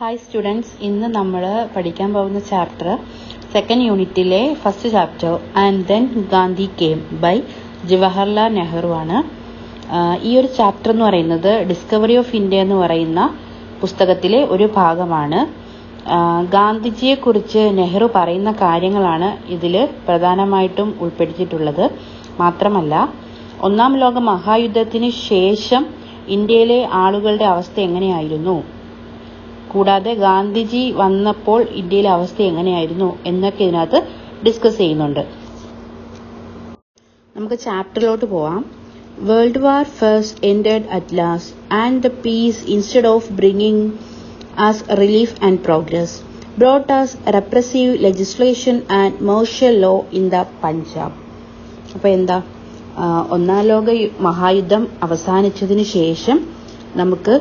Hi students, ഇന്ന് നമ്മൾ പഠിക്കാൻ പോകുന്ന ചാപ്റ്റർ സെക്കൻഡ് യൂണിറ്റിലെ first chapter and then Gandhi came by Jawaharlal Nehru ആണ്. ഈ ഒരു ചാപ്റ്റർ എന്ന് പറയുന്നത് ഡിസ്കവറി ഓഫ് ഇന്ത്യ എന്ന് പറയുന്ന പുസ്തകത്തിലെ ഒരു ഭാഗമാണ്. ഗാന്ധിജിയെക്കുറിച്ച് നെഹ്റു പറയുന്ന കാര്യങ്ങളാണ് ഇതിൽ പ്രധാനമായിട്ടും ഉൾപ്പെടുത്തിയിട്ടുള്ളത്. മാത്രമല്ല, ഒന്നാം ലോക മഹായുദ്ധത്തിന് ശേഷം ഇന്ത്യയിലെ ആളുകളുടെ അവസ്ഥ എങ്ങനെയായിരുന്നു, കൂടാതെ ഗാന്ധിജി വന്നപ്പോൾ ഇന്ത്യയിലെ അവസ്ഥ എങ്ങനെയായിരുന്നു എന്നൊക്കെ ഇതിനകത്ത് ഡിസ്കസ് ചെയ്യുന്നുണ്ട്. നമുക്ക് ചാപ്റ്ററിലോട്ട് പോവാം. World war first ended at last and the peace instead of bringing us relief and progress brought us repressive legislation and martial law in the Punjab. അപ്പോൾ എന്താ, ഒന്നാം ലോക മഹായുദ്ധം അവസാനിച്ചതിന് ശേഷം നമുക്ക്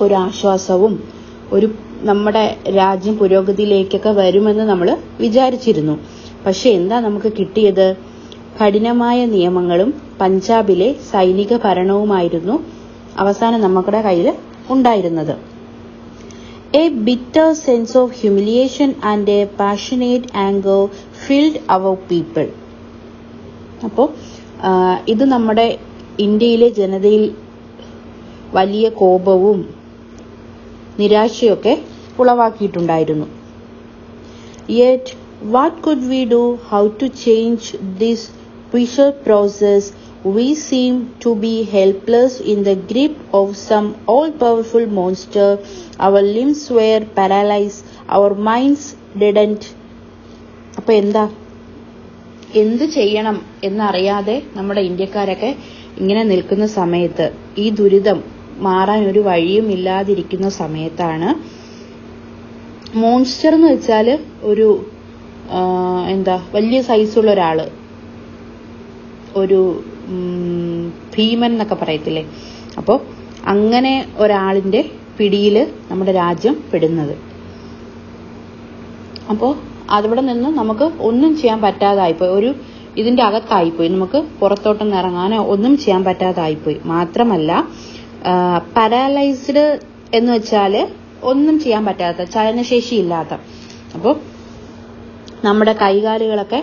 ഒരു ആശ്വാസവും നമ്മുടെ രാജ്യം പുരോഗതിയിലേക്കൊക്കെ വരുമെന്ന് നമ്മൾ വിചാരിച്ചിരുന്നു. പക്ഷെ എന്താ നമുക്ക് കിട്ടിയത്? കഠിനമായ നിയമങ്ങളും പഞ്ചാബിലെ സൈനിക ഭരണവുമായിരുന്നു അവസാനം നമ്മുടെ കയ്യിൽ ഉണ്ടായിരുന്നത്. A bitter sense of humiliation and a passionate anger filled our people. അപ്പോൾ ഇത് നമ്മുടെ ഇന്ത്യയിലെ ജനതയിൽ വലിയ കോപവും നിരാശയൊക്കെ ഉളവാക്കിയിട്ടുണ്ടായിരുന്നു. Yet what could we do? How to change this vicious process? We seem to be helpless in the grip of some all-powerful monster. Our limbs were paralyzed, our minds deadened. അപ്പോൾ എന്ത് ചെയ്യണം എന്നറിയാതെ നമ്മുടെ ഇന്ത്യക്കാരൊക്കെ ഇങ്ങനെ നിൽക്കുന്ന സമയത്ത്, ഈ ദുരിതം മാറാൻ ഒരു വഴിയും ഇല്ലാതിരിക്കുന്ന സമയത്താണ് മോൺസ്റ്റർ എന്ന് വെച്ചാൽ ഒരു വലിയ സൈസുള്ള ഒരാള്, ഒരു ഭീമൻ എന്നൊക്കെ പറയത്തില്ലേ, അപ്പോൾ അങ്ങനെ ഒരാളിന്റെ പിടിയിൽ നമ്മുടെ രാജ്യം പെടുന്നത്. അപ്പോൾ അവിടെ നിന്ന് നമുക്ക് ഒന്നും ചെയ്യാൻ പറ്റാതായിപ്പോയി, ഇതിന്റെ അകത്തായിപ്പോയി, നമുക്ക് പുറത്തോട്ടൊന്നും ഇറങ്ങാനോ ഒന്നും ചെയ്യാൻ പറ്റാതായിപ്പോയി. മാത്രമല്ല, പാരാലൈസ്ഡ് എന്ന് വെച്ചാൽ ഒന്നും ചെയ്യാൻ പറ്റാത്ത, ചലനശേഷി ഇല്ലാത്ത. അപ്പോൾ നമ്മുടെ കൈകാലുകളൊക്കെ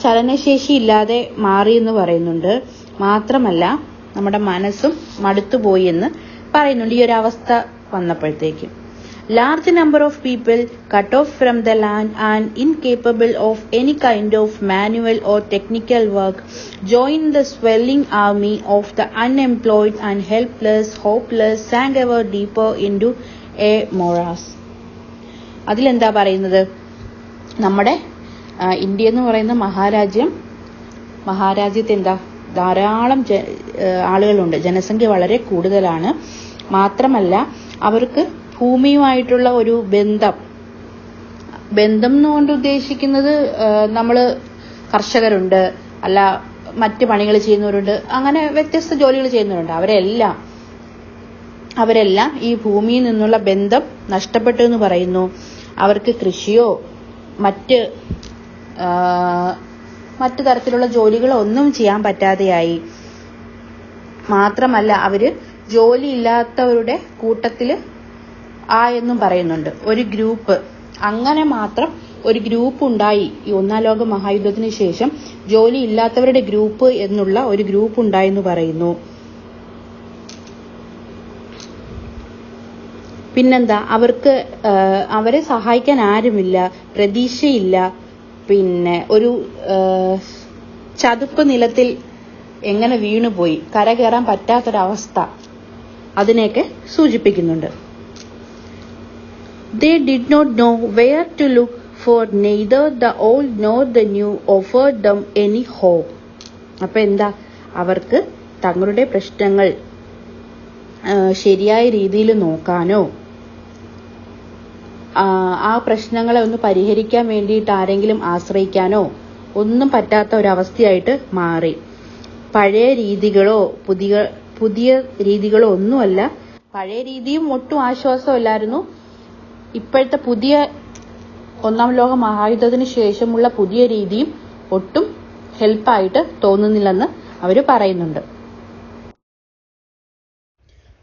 ചലനശേഷി ഇല്ലാതെ മാറി എന്ന് പറയുന്നുണ്ട്. മാത്രമല്ല, നമ്മുടെ മനസ്സും മടുത്തുപോയി എന്ന് പറയുന്നുണ്ട് ഈ ഒരു അവസ്ഥ വന്നപ്പോഴത്തേക്ക്. Large number of people cut off from the land and incapable of any kind of manual or technical work joined the swelling army of the unemployed and helpless, hopeless, sank ever deeper into a morass. അതിലെന്താ പറയുന്നത്? നമ്മുടെ India എന്ന് പറയുന്ന മഹാരാജ്യത്ത് ധാരാളം ആളുകളുണ്ട്, ജനസംഖ്യ വളരെ കൂടുതലാണ്. മാത്രമല്ല, അവർക്ക് ഭൂമിയുമായിട്ടുള്ള ഒരു ബന്ധം എന്നുകൊണ്ട് ഉദ്ദേശിക്കുന്നത്, നമ്മള് കർഷകരുണ്ട്, അല്ല മറ്റ് പണികൾ ചെയ്യുന്നവരുണ്ട്, അങ്ങനെ വ്യത്യസ്ത ജോലികൾ ചെയ്യുന്നവരുണ്ട്. അവരെല്ലാം ഈ ഭൂമിയിൽ നിന്നുള്ള ബന്ധം നഷ്ടപ്പെട്ടു എന്ന് പറയുന്നു. അവർക്ക് കൃഷിയോ മറ്റു തരത്തിലുള്ള ജോലികളോ ഒന്നും ചെയ്യാൻ പറ്റാതെയായി. മാത്രമല്ല, അവര് ജോലിയില്ലാത്തവരുടെ കൂട്ടത്തില് എന്നും പറയുന്നുണ്ട്. ഒരു ഗ്രൂപ്പ് ഉണ്ടായി ഈ ഒന്നാം ലോക മഹായുദ്ധത്തിന് ശേഷം, ജോലി ഇല്ലാത്തവരുടെ ഗ്രൂപ്പ് എന്നുള്ള ഒരു ഗ്രൂപ്പ് ഉണ്ടായെന്ന് പറയുന്നു. പിന്നെന്താ, അവരെ സഹായിക്കാൻ ആരുമില്ല, പ്രതീക്ഷയില്ല. പിന്നെ ഒരു ചതുപ്പ് നിലത്തിൽ എങ്ങനെ വീണുപോയി, കരകയറാൻ പറ്റാത്തൊരവസ്ഥ, അതിനെയൊക്കെ സൂചിപ്പിക്കുന്നുണ്ട്. They did not know where to look, for neither the old nor the new offered them any hope. അപ്പോൾ അവർക്ക് തങ്ങളുടെ പ്രശ്നങ്ങൾ ശരിയായ രീതിയിൽ നോക്കാനോ ആ പ്രശ്നങ്ങളെ ഒന്ന് പരിഹരിക്കാൻ വേണ്ടിയിട്ട് ആരെങ്കിലും ആശ്രയിക്കാനോ ഒന്നും പറ്റാത്ത ഒരവസ്ഥയായിട്ട് മാറി. പഴയ രീതികളോ പുതിയ രീതികളോ ഒന്നുമല്ല. പഴയ രീതിയും ഒട്ടും ആശ്വാസമല്ലായിരുന്നു. ഇപ്പോഴത്തെ പുതിയ ഒന്നാം ലോക മഹായുദ്ധത്തിന് ശേഷമുള്ള പുതിയ രീതിയും ഒട്ടും ഹെൽപ്പായിട്ട് തോന്നുന്നില്ലെന്ന് അവർ പറയുന്നുണ്ട്.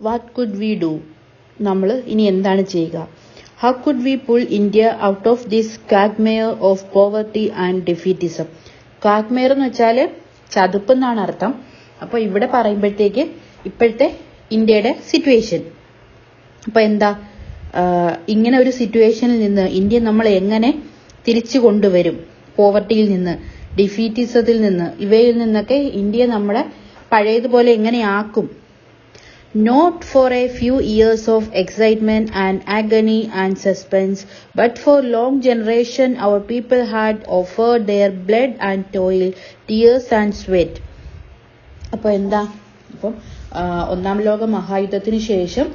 What could we do? നമ്മൾ ഇനി എന്താണ് ചെയ്യുക? How could we pull India out of this quagmire of poverty and defeatism? Quagmire എന്ന് വെച്ചാൽ ചതുപ്പ് എന്നാണ് അർത്ഥം. അപ്പോൾ ഇവിടെ പറയുമ്പോഴത്തേക്ക് ഇപ്പോഴത്തെ ഇന്ത്യയുടെ സിറ്റുവേഷൻ, അപ്പൊ എന്താ, ഇങ്ങനെ ഒരു സിറ്റുവേഷനിൽ നിന്ന് ഇന്ത്യ നമ്മൾ എങ്ങനെ തിരിച്ചു കൊണ്ടുവരും? പോവർട്ടിയിൽ നിന്ന്, ഡിഫീറ്റിസത്തിൽ നിന്ന്, ഇവയിൽ നിന്നൊക്കെ ഇന്ത്യ നമ്മളെ പഴയതുപോലെ എങ്ങനെയാക്കും? Not for a few years of excitement and agony and suspense, but for long generation our people had offered their blood and toil, tears and sweat. അപ്പോൾ എന്താ, അപ്പം ഒന്നാം ലോക മഹായുദ്ധത്തിന് ശേഷം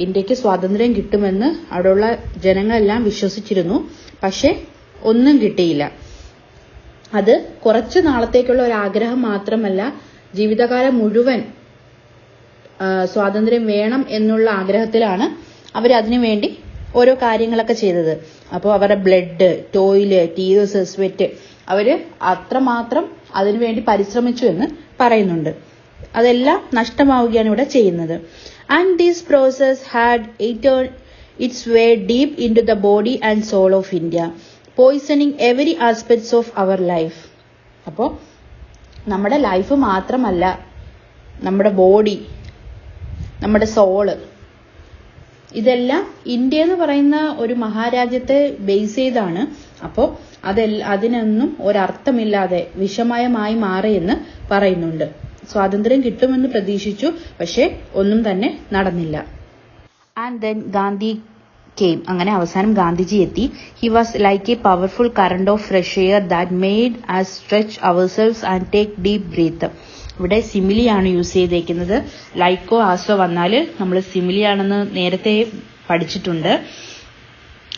ഇന്ത്യക്ക് സ്വാതന്ത്ര്യം കിട്ടുമെന്ന് അവിടെയുള്ള ജനങ്ങളെല്ലാം വിശ്വസിച്ചിരുന്നു. പക്ഷെ ഒന്നും കിട്ടിയില്ല. അത് കുറച്ചു നാളത്തേക്കുള്ള ഒരു ആഗ്രഹം മാത്രമല്ല, ജീവിതകാലം മുഴുവൻ സ്വാതന്ത്ര്യം വേണം എന്നുള്ള ആഗ്രഹത്തിലാണ് അവർ അതിനുവേണ്ടി ഓരോ കാര്യങ്ങളൊക്കെ ചെയ്തത്. അപ്പോൾ അവരുടെ ബ്ലഡ്, ടോയില്, ടീയേഴ്സ്, സ്വെറ്റ്, അവര് അത്രമാത്രം അതിനുവേണ്ടി പരിശ്രമിച്ചു എന്ന് പറയുന്നുണ്ട്. അതെല്ലാം നഷ്ടമാവുകയാണ് ഇവിടെ ചെയ്യുന്നത്. And this process had its way deep into the body and soul of India, poisoning every aspects of our life. അപ്പോൾ നമ്മുടെ ലൈഫ് മാത്രമല്ല, നമ്മുടെ ബോഡി, നമ്മുടെ സോള്, ഇതെല്ലാം ഇന്ത്യ എന്ന് പറയുന്ന ഒരു മഹാരാജ്യത്തെ ബേസ് ചെയ്താണ്. അപ്പോൾ അതിനൊന്നും ഒരർത്ഥമില്ലാതെ വിഷമയമായി മാറിയെന്ന് പറയുന്നുണ്ട്. സ്വാതന്ത്ര്യം കിട്ടുമെന്ന് പ്രതീക്ഷിച്ചു, പക്ഷെ ഒന്നും തന്നെ നടന്നില്ല. And then Gandhi came. അങ്ങനെ അവസാനം ഗാന്ധിജി എത്തി. He was like a powerful current of fresh air that made us stretch ourselves and take deep breath. ഇവിടെ സിമിലിയാണ് യൂസ് ചെയ്തേക്കുന്നത്. ലൈക്കോ ആസോ വന്നാൽ നമ്മൾ സിമിലിയാണെന്ന് നേരത്തെ പഠിച്ചിട്ടുണ്ട്.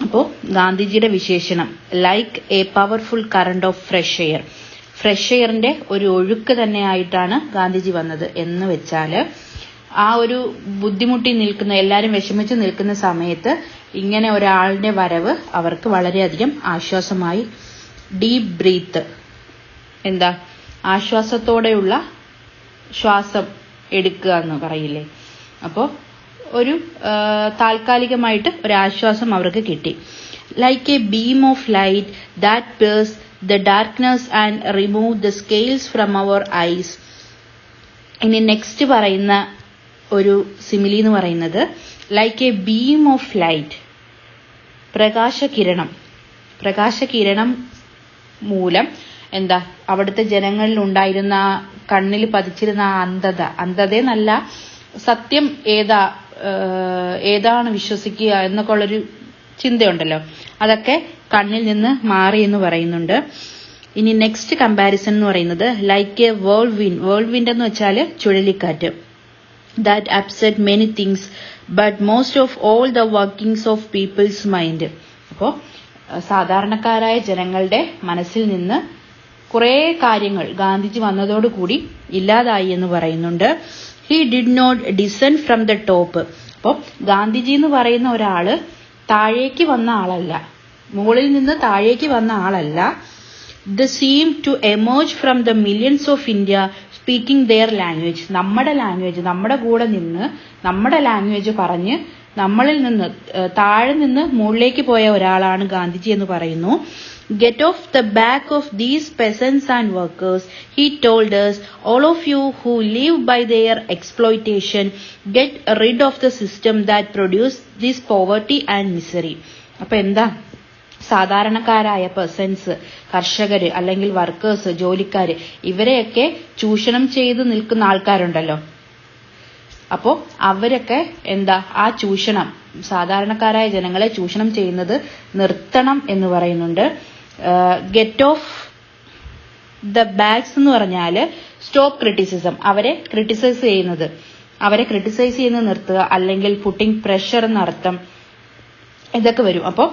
അപ്പോൾ ഗാന്ധിജിയുടെ വിശേഷണം like a powerful current of fresh air. Fresh എയറിന്റെ ഒരു ഒഴുക്ക് തന്നെയായിട്ടാണ് ഗാന്ധിജി വന്നത് എന്ന് വെച്ചാൽ, ആ ഒരു ബുദ്ധിമുട്ടി നിൽക്കുന്ന, എല്ലാവരും വിഷമിച്ച് നിൽക്കുന്ന സമയത്ത് ഇങ്ങനെ ഒരാളുടെ വരവ് അവർക്ക് വളരെയധികം ആശ്വാസമായി. ഡീപ് ബ്രീത്ത്, എന്താ, ആശ്വാസത്തോടെയുള്ള ശ്വാസം എടുക്കുക എന്ന് പറയില്ലേ. അപ്പോൾ ഒരു താൽക്കാലികമായിട്ട് ഒരാശ്വാസം അവർക്ക് കിട്ടി. Like a beam of light that pierce the darkness and remove the scales from our eyes. ഇനി നെക്സ്റ്റ് പറയുന്ന ഒരു സിമിലി എന്ന് പറയുന്നത് like a beam of light, പ്രകാശകിരണം മൂലം എന്താ, അവിടുത്തെ ജനങ്ങളിൽ ഉണ്ടായിരുന്ന കണ്ണിൽ പതിച്ചിരുന്ന ആ അന്ധതയെന്നല്ല, സത്യം ഏതാണ് വിശ്വസിക്കുക എന്നൊക്കെ ഉള്ളൊരു ചിന്തയുണ്ടല്ലോ, അതൊക്കെ കണ്ണിൽ നിന്ന് മാറി എന്ന് പറയുന്നുണ്ട്. ഇനി നെക്സ്റ്റ് കമ്പാരിസൺ എന്ന് പറയുന്നത് ലൈക്ക് എ വേൾവിൻഡ് എന്ന് വെച്ചാൽ ചുഴലിക്കാറ്റ്. that upset many things but most of all the workings of people's mind. അപ്പോൾ സാധാരണക്കാരായ ജനങ്ങളുടെ മനസ്സിൽ നിന്ന് കുറേ കാര്യങ്ങൾ ഗാന്ധിജി വന്നതോടുകൂടി ഇല്ലാതായി എന്ന് പറയുന്നുണ്ട്. he did not descend from the top. അപ്പോൾ ഗാന്ധിജി എന്ന് പറയുന്ന ഒരാള് താഴേക്ക് വന്ന ആളല്ല, മുകളിൽ നിന്ന് താഴേക്ക് വന്ന ആളല്ല. they seem to emerge from the millions of India speaking their language. നമ്മുടെ ലാംഗ്വേജ്, നമ്മുടെ കൂടെ നിന്ന് നമ്മുടെ ലാംഗ്വേജ് പറഞ്ഞ് നമ്മളിൽ നിന്ന് താഴെ നിന്ന് മുകളിലേക്ക് പോയ ഒരാളാണ് ഗാന്ധിജി എന്ന് പറയുന്നു. Get off the back of these peasants and workers, he told us, all of you who live by their exploitation, get rid of the system that produced this poverty and misery. അപ്പൊ എന്താ, സാധാരണക്കാരായ persons, കർഷകര് അല്ലെങ്കിൽ workers, ജോലിക്കാര്, ഇവരെയൊക്കെ ചൂഷണം ചെയ്ത് നിൽക്കുന്ന ആൾക്കാരുണ്ടല്ലോ. അപ്പോ അവരൊക്കെ എന്താ, ആ ചൂഷണം, സാധാരണക്കാരായ ജനങ്ങളെ ചൂഷണം ചെയ്യുന്നത് നിർത്തണം എന്ന് പറയുന്നുണ്ട്. ഗെറ്റ് ഓഫ് ദ ബാക്സ് എന്ന് പറഞ്ഞാല് സ്റ്റോപ്പ് ക്രിറ്റിസിസം, അവരെ ക്രിട്ടിസൈസ് ചെയ്യുന്നത് നിർത്തുക, അല്ലെങ്കിൽ പുട്ടിംഗ് പ്രഷർ എന്നർത്ഥം, ഇതൊക്കെ വരും. അപ്പോൾ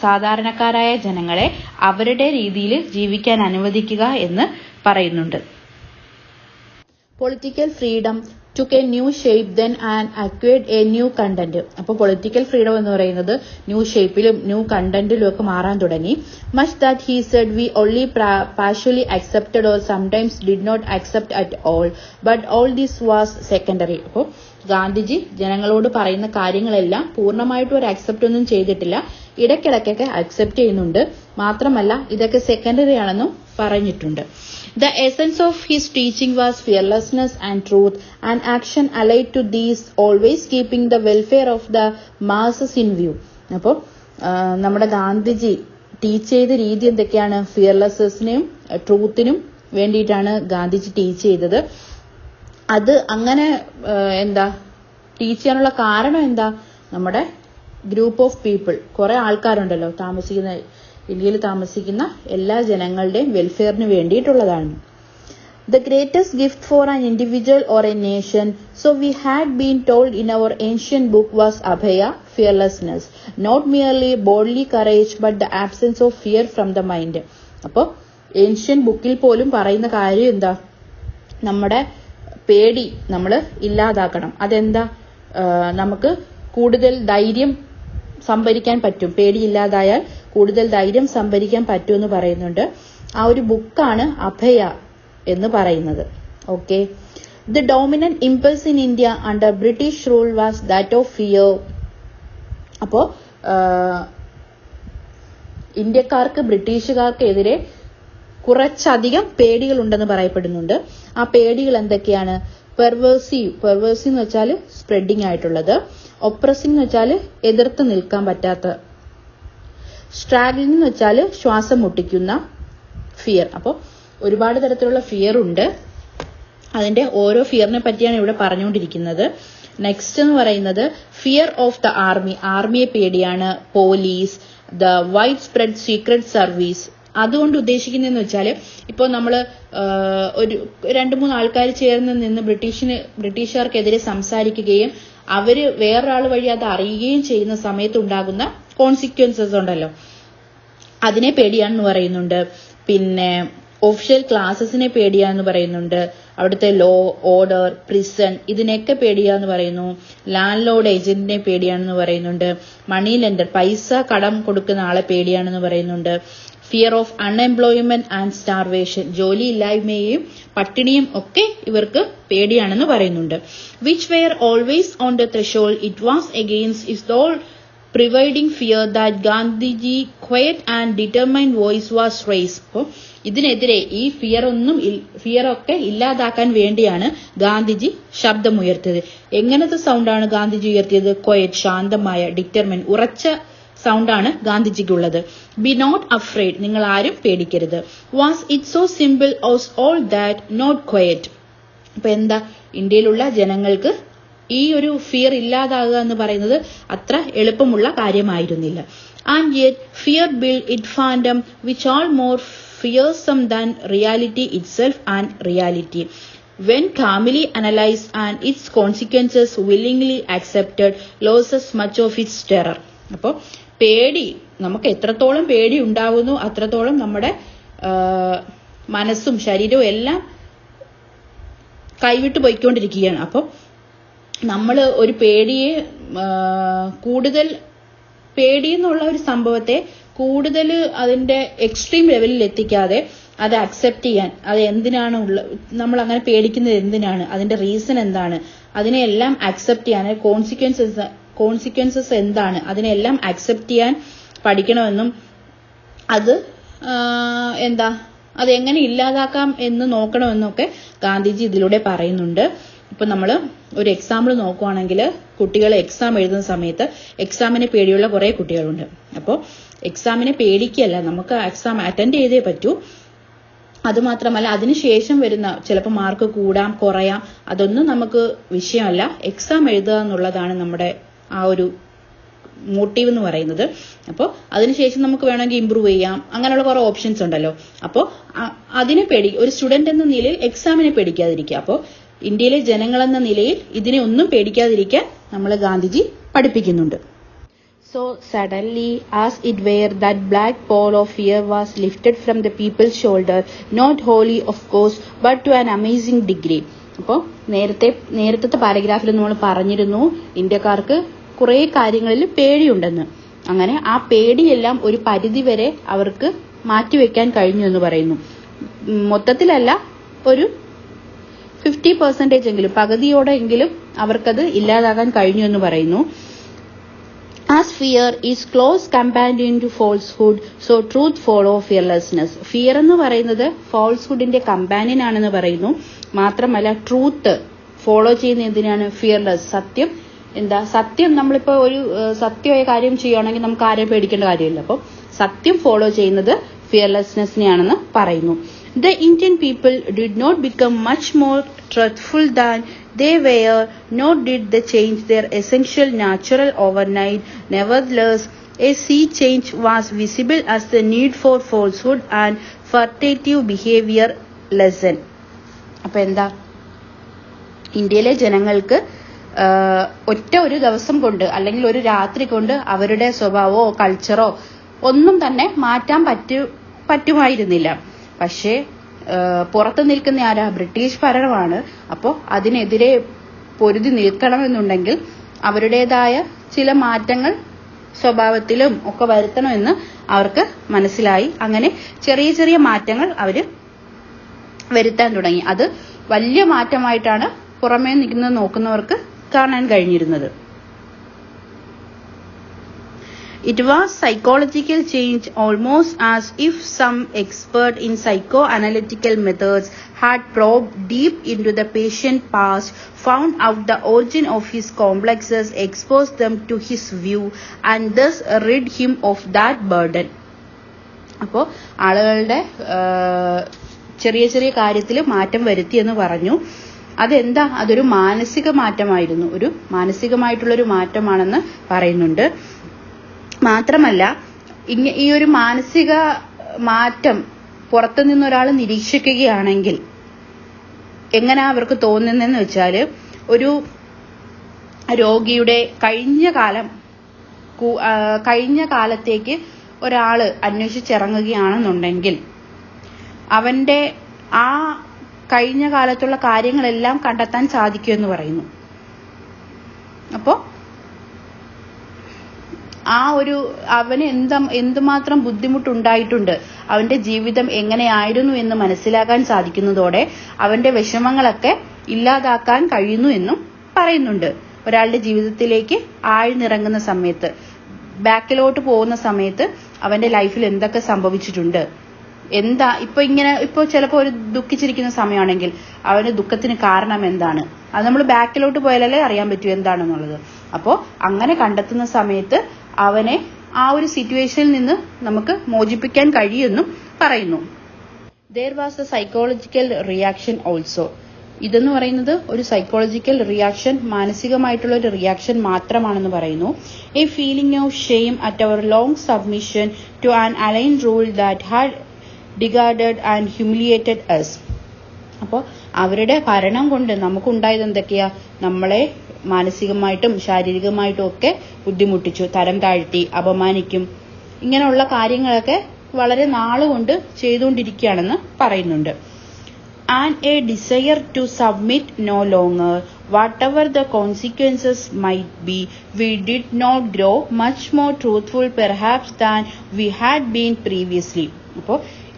സാധാരണക്കാരായ ജനങ്ങളെ അവരുടെ രീതിയിൽ ജീവിക്കാൻ അനുവദിക്കുക എന്ന് പറയുന്നുണ്ട്. Political freedom took a new shape then and acquired a new content. അപ്പോൾ പൊളിറ്റിക്കൽ ഫ്രീഡം എന്ന് പറയുന്നത് ന്യൂ ഷേപ്പിലും ന്യൂ കണ്ടന്റിലും ഒക്കെ മാറാൻ തുടങ്ങി. Much that he said we only partially accepted or sometimes did not accept at all, but all this was secondary. അപ്പോൾ ഗാന്ധിജി ജനങ്ങളോട് പറയുന്ന കാര്യങ്ങളെല്ലാം പൂർണ്ണമായിട്ടും ഒരു അക്സെപ്റ്റ് ഒന്നും ചെയ്തിട്ടില്ല, ഇടയ്ക്കിടയ്ക്കൊക്കെ അക്സെപ്റ്റ് ചെയ്യുന്നുണ്ട്. മാത്രമല്ല ഇതൊക്കെ സെക്കൻഡറി ആണെന്നും പറഞ്ഞിട്ടുണ്ട്. The essence of his teaching was fearlessness and truth, and action allied to these, always keeping the welfare of the masses in view. അപ്പോൾ നമ്മുടെ ഗാന്ധിജി ടീച്ച് ചെയ്ത രീതി എന്തൊക്കെയാണ്? ഫിയർലെസ്നെസ്സിനും ട്രൂത്തിനും വേണ്ടിയിട്ടാണ് ഗാന്ധിജി ടീച്ച് ചെയ്തത്. അത് അങ്ങനെ ടീച്ച് ചെയ്യാനുള്ള കാരണം എന്താ? നമ്മുടെ ഗ്രൂപ്പ് ഓഫ് പീപ്പിൾ, കുറെ ആൾക്കാരുണ്ടല്ലോ ഇന്ത്യയിൽ താമസിക്കുന്ന എല്ലാ ജനങ്ങളുടെയും വെൽഫെയറിന് വേണ്ടിയിട്ടുള്ളതാണ്. The greatest gift for an individual or a nation, so we had been told in our ancient book, was abhaya, fearlessness, not merely bodily courage but the absence of fear from the mind. അപ്പോൾ ancient ബുക്കിൽ പോലും പറയുന്ന കാര്യം എന്താ? നമ്മുടെ പേടി നമ്മൾ ഇല്ലാതാക്കണം. അതെന്താ? നമുക്ക് കൂടുതൽ ധൈര്യം സംഭരിക്കാൻ പറ്റും. പേടിയില്ലാതായാൽ കൂടുതൽ ധൈര്യം സംഭരിക്കാൻ പറ്റുമെന്ന് പറയുന്നുണ്ട്. ആ ഒരു ബുക്കാണ് അഭയ എന്ന് പറയുന്നത്. Okay. The dominant impulse in India under British rule was that of fear. അപ്പോ ഇന്ത്യക്കാർക്ക് ബ്രിട്ടീഷുകാർക്കെതിരെ കുറച്ചധികം പേടികൾ ഉണ്ടെന്ന് പറയപ്പെടുന്നുണ്ട്. ആ പേടികൾ എന്തൊക്കെയാണ്? പെർവേഴ്സീവ് എന്ന് വെച്ചാൽ സ്പ്രെഡിങ് ആയിട്ടുള്ളത്, ഒപ്രസിംഗ് എന്ന് വെച്ചാൽ എതിർത്ത് നിൽക്കാൻ പറ്റാത്ത, സ്ട്രാഗ്ലിംഗ് എന്ന് വെച്ചാൽ ശ്വാസം മുട്ടിക്കുന്ന ഫിയർ. അപ്പോൾ ഒരുപാട് തരത്തിലുള്ള ഫിയർ ഉണ്ട്. അതിന്റെ ഓരോ ഫിയറിനെ പറ്റിയാണ് ഇവിടെ പറഞ്ഞുകൊണ്ടിരിക്കുന്നത്. നെക്സ്റ്റ് എന്ന് പറയുന്നത് ഫിയർ ഓഫ് ദ ആർമി, ആർമിയെ പേടിയാണ്. Police, the wide spread secret service. അതുകൊണ്ട് ഉദ്ദേശിക്കുന്നതെന്ന് വെച്ചാൽ ഇപ്പോൾ നമ്മൾ ഒരു 2-3 ആൾക്കാർ ചേർന്ന് നിന്ന് ബ്രിട്ടീഷുകാർക്കെതിരെ സംസാരിക്കുകയും അവര് വേറൊരാൾ വഴി അത് അറിയുകയും ചെയ്യുന്ന സമയത്ത് ഉണ്ടാകുന്ന കോൺസിക്വൻസസ് ഉണ്ടല്ലോ, അതിനെ പേടിയാണെന്ന് പറയുന്നുണ്ട്. പിന്നെ ഒഫീഷ്യൽ ക്ലാസസിനെ പേടിയാന്ന് പറയുന്നുണ്ട്. അവിടുത്തെ ലോ, ഓർഡർ, പ്രിസൺ ഇതിനെയൊക്കെ പേടിയാന്ന് പറയുന്നു. ലാൻഡ് ലോഡ് ഏജന്റിനെ പേടിയാണെന്ന് പറയുന്നുണ്ട്. മണി ലെൻഡർ, പൈസ കടം കൊടുക്കുന്ന ആളെ പേടിയാണെന്ന് പറയുന്നുണ്ട്. Fear of unemployment and starvation, ജോലിയില്ലായ്മയും പട്ടിണിയും ഒക്കെ ഇവർക്ക് പേടിയാണെന്ന് പറയുന്നുണ്ട്. Which were always on the threshold, it was against this all pervading fear that Gandhiji quiet and determined voice was raised. അപ്പോൾ ഇതിനെതിരെ ഈ ഫിയറൊക്കെ ഇല്ലാതാക്കാൻ വേണ്ടിയാണ് ഗാന്ധിജി ശബ്ദമുയർത്തിയത്. എങ്ങനത്തെ സൗണ്ടാണ് ഗാന്ധിജി ഉയർത്തിയത്? ക്വയറ്റ്, ശാന്തമായ, ഡിറ്റർമൈൻ, ഉറച്ച സൗണ്ടാണ് ഗാന്ധിജിക്കുള്ളത്. ബി നോട്ട് അഫ്രൈഡ്, നിങ്ങൾ ആരും പേടിക്കരുത്. Was it so simple as all that, not quite. അപ്പൊ എന്താ, ഇന്ത്യയിലുള്ള ജനങ്ങൾക്ക് ഈ ഒരു ഫിയർ ഇല്ലാതാകുക എന്ന് പറയുന്നത് അത്ര എളുപ്പമുള്ള കാര്യമായിരുന്നില്ല. And yet fear build its phantom which are more fearsome than reality itself and reality. When calmly analyzed and its consequences willingly accepted, loses much of its terror. അപ്പോൾ പേടി, നമുക്ക് എത്രത്തോളം പേടി ഉണ്ടാകുന്നു അത്രത്തോളം നമ്മുടെ മനസ്സും ശരീരവും എല്ലാം കൈവിട്ട് പോയിക്കൊണ്ടിരിക്കുകയാണ്. അപ്പോൾ നമ്മൾ ഒരു പേടിയെ കൂടുതൽ പേടിയെന്നുള്ള ഒരു സംഭവത്തെ കൂടുതൽ അതിന്റെ എക്സ്ട്രീം ലെവലിൽ എത്തിക്കാതെ അത് അക്സെപ്റ്റ് ചെയ്യാൻ, അത് എന്തിനാണ് നമ്മൾ അങ്ങനെ പേടിക്കുന്നത് എന്തിനാണ്, അതിന്റെ റീസൺ എന്താണ്, അതിനെല്ലാം അക്സെപ്റ്റ് ചെയ്യാൻ, കോൺസിക്വൻസസ് എന്താണ്, അതിനെല്ലാം അക്സെപ്റ്റ് ചെയ്യാൻ പഠിക്കണമെന്നും അത് അതെങ്ങനെ ഇല്ലാതാക്കാം എന്ന് നോക്കണമെന്നൊക്കെ ഗാന്ധിജി ഇതിലൂടെ പറയുന്നുണ്ട്. ഇപ്പൊ നമ്മൾ ഒരു എക്സാമ്പിൾ നോക്കുവാണെങ്കിൽ, കുട്ടികൾ എക്സാം എഴുതുന്ന സമയത്ത് എക്സാമിന് പേടിയുള്ള കുറെ കുട്ടികളുണ്ട്. അപ്പോൾ എക്സാമിനെ പേടിക്കല്ല, നമുക്ക് എക്സാം അറ്റൻഡ് ചെയ്തേ പറ്റൂ. അതുമാത്രമല്ല അതിനുശേഷം വരുന്ന ചിലപ്പോൾ മാർക്ക് കൂടാം കുറയാം, അതൊന്നും നമുക്ക് വിഷയമല്ല. എക്സാം എഴുതുക എന്നുള്ളതാണ് നമ്മുടെ ആ ഒരു മോട്ടീവ് എന്ന് പറയുന്നത്. അപ്പോൾ അതിനുശേഷം നമുക്ക് വേണമെങ്കിൽ ഇമ്പ്രൂവ് ചെയ്യാം, അങ്ങനെയുള്ള കുറെ ഓപ്ഷൻസ് ഉണ്ടല്ലോ. അപ്പോൾ അതിനെ ഒരു സ്റ്റുഡന്റ് എന്ന നിലയിൽ എക്സാമിനെ പേടിക്കാതിരിക്കുക. അപ്പോൾ ഇന്ത്യയിലെ ജനങ്ങളെന്ന നിലയിൽ ഇതിനെ ഒന്നും പേടിക്കാതിരിക്കാൻ നമ്മൾ ഗാന്ധിജി പഠിപ്പിക്കുന്നുണ്ട്. So suddenly, as it were, that black pall of fear was lifted from the people's shoulder, not wholly of course, but to an amazing degree. അപ്പോൾ നേരത്തെ പാരഗ്രാഫിൽ നമ്മൾ പറഞ്ഞിരുന്നു ഇന്ത്യക്കാർക്ക് കുറേ കാര്യങ്ങളിൽ പേടിയുണ്ടെന്ന്. അങ്ങനെ ആ പേടിയെല്ലാം ഒരു പരിധിവരെ അവർക്ക് മാറ്റിവെക്കാൻ കഴിഞ്ഞു എന്ന് പറയുന്നു. മൊത്തത്തിലല്ല, ഒരു 50% എങ്കിലും, പകുതിയോടെങ്കിലും അവർക്കത് ഇല്ലാതാകാൻ കഴിഞ്ഞു എന്ന് പറയുന്നു. As fear is close companion to falsehood, so truth follow fearlessness. Fear എന്ന് പറയുന്നത് ഫോൾസ്ഹുഡിന്റെ കമ്പാനിയൻ ആണെന്ന് പറയുന്നു. മാത്രമല്ല ട്രൂത്ത് ഫോളോ ചെയ്യുന്ന എന്തിനാണ്? ഫിയർലെസ്. സത്യം നമ്മളിപ്പോ ഒരു സത്യമായ കാര്യം ചെയ്യുകയാണെങ്കിൽ നമുക്ക് ആരെയും പേടിക്കേണ്ട കാര്യമില്ല. അപ്പോൾ സത്യം ഫോളോ ചെയ്യുന്നത് ഫിയർലെസ്നെസ്സിനെയാണെന്ന് പറയുന്നു. The Indian people did not become much more truthful than they were, nor did they change their essential natural overnight. Nevertheless, a sea change was visible as the need for falsehood and furtive behavior lessened. അപ്പോൾ എന്താ, ഇന്ത്യയിലെ ജനങ്ങൾക്ക് ഒറ്റ ഒരു ദിവസം കൊണ്ട് അല്ലെങ്കിൽ ഒരു രാത്രി കൊണ്ട് അവരുടെ സ്വഭാവമോ കൾച്ചറോ ഒന്നും തന്നെ മാറ്റാൻ പറ്റുമായിരുന്നില്ല. പക്ഷേ പുറത്തു നിൽക്കുന്ന ആരാ? ബ്രിട്ടീഷ് ഭരണമാണ്. അപ്പോൾ അതിനെതിരെ പൊരുതി നിൽക്കണമെന്നുണ്ടെങ്കിൽ അവരുടേതായ ചില മാറ്റങ്ങൾ സ്വഭാവത്തിലും ഒക്കെ വരുത്തണമെന്ന് അവർക്ക് മനസ്സിലായി. അങ്ങനെ ചെറിയ ചെറിയ മാറ്റങ്ങൾ അവർ വരുത്താൻ തുടങ്ങി. അത് വലിയ മാറ്റമായിട്ടാണ് പുറമേ നിൽക്കുന്ന നോക്കുന്നവർക്ക് കാണാൻ കഴിഞ്ഞിരുന്നത്. It was psychological change, almost as if some expert in psychoanalytical methods had probed deep into the patient past, found out the origin of his complexes, exposed them to his view, and thus rid him of that burden. അപ്പോൾ ആളുകളുടെ ചെറിയ ചെറിയ കാര്യത്തിൽ മാറ്റം വരുത്തി എന്ന് പറഞ്ഞു. അതെന്താ? അതൊരു മാനസിക മാറ്റമായിരുന്നു. ഒരു മാനസികമായിട്ടുള്ളൊരു മാറ്റമാണെന്ന് പറയുന്നുണ്ട്. മാത്രമല്ല ഈ ഒരു മാനസിക മാറ്റം പുറത്തു നിന്നൊരാൾ നിരീക്ഷിക്കുകയാണെങ്കിൽ എങ്ങനെയാ അവർക്ക് തോന്നുന്നതെന്ന് വെച്ചാൽ, ഒരു രോഗിയുടെ കഴിഞ്ഞ കാലത്തേക്ക് ഒരാൾ അന്വേഷിച്ചിറങ്ങുകയാണെന്നുണ്ടെങ്കിൽ അവന്റെ ആ കഴിഞ്ഞ കാലത്തുള്ള കാര്യങ്ങളെല്ലാം കണ്ടെത്താൻ സാധിക്കുമെന്ന് പറയുന്നു. അപ്പോൾ അവന് എന്തുമാത്രം ബുദ്ധിമുട്ടുണ്ടായിട്ടുണ്ട്, അവന്റെ ജീവിതം എങ്ങനെയായിരുന്നു എന്ന് മനസ്സിലാക്കാൻ സാധിക്കുന്നതോടെ അവന്റെ വിഷമങ്ങളൊക്കെ ഇല്ലാതാക്കാൻ കഴിയുന്നു എന്നും പറയുന്നുണ്ട്. ഒരാളുടെ ജീവിതത്തിലേക്ക് ആഴ്ന്നിറങ്ങുന്ന സമയത്ത്, ബാക്കിലോട്ട് പോകുന്ന സമയത്ത് അവന്റെ ലൈഫിൽ എന്തൊക്കെ സംഭവിച്ചിട്ടുണ്ട്, ഇപ്പൊ ചിലപ്പോൾ ഒരു ദുഃഖിച്ചിരിക്കുന്ന സമയമാണെങ്കിൽ അവന് ദുഃഖത്തിന് കാരണം എന്താണ്, അത് നമ്മൾ ബാക്കിലോട്ട് പോയാലല്ലേ അറിയാൻ പറ്റൂ എന്താണെന്നുള്ളത്. അപ്പോൾ അങ്ങനെ കണ്ടെത്തുന്ന സമയത്ത് അവനെ ആ ഒരു സിറ്റുവേഷനിൽ നിന്ന് നമുക്ക് മോചിപ്പിക്കാൻ കഴിയുമെന്നും പറയുന്നു. There was a psychological reaction also. ഇതെന്ന് പറയുന്നത് ഒരു സൈക്കോളജിക്കൽ റിയാക്ഷൻ, മാനസികമായിട്ടുള്ള ഒരു റിയാക്ഷൻ മാത്രമാണെന്ന് പറയുന്നു. A feeling of shame at our long submission to an aligned rule that had degraded and humiliated us. അപ്പോൾ അവരുടെ ഭരണം കൊണ്ട് നമുക്കുണ്ടായത് എന്തൊക്കെയാ? നമ്മളെ മാനസികമായിട്ടും ശാരീരികമായിട്ടും ഒക്കെ ബുദ്ധിമുട്ടിച്ചു, തരം താഴ്ത്തി, അപമാനിക്കും. ഇങ്ങനെയുള്ള കാര്യങ്ങളൊക്കെ വളരെ നാളുകൊണ്ട് ചെയ്തുകൊണ്ടിരിക്കുകയാണെന്ന് പറയുന്നുണ്ട്. And a desire to submit no longer, whatever the consequences might be. We did not grow much more truthful perhaps than we had been previously. അപ്പോൾ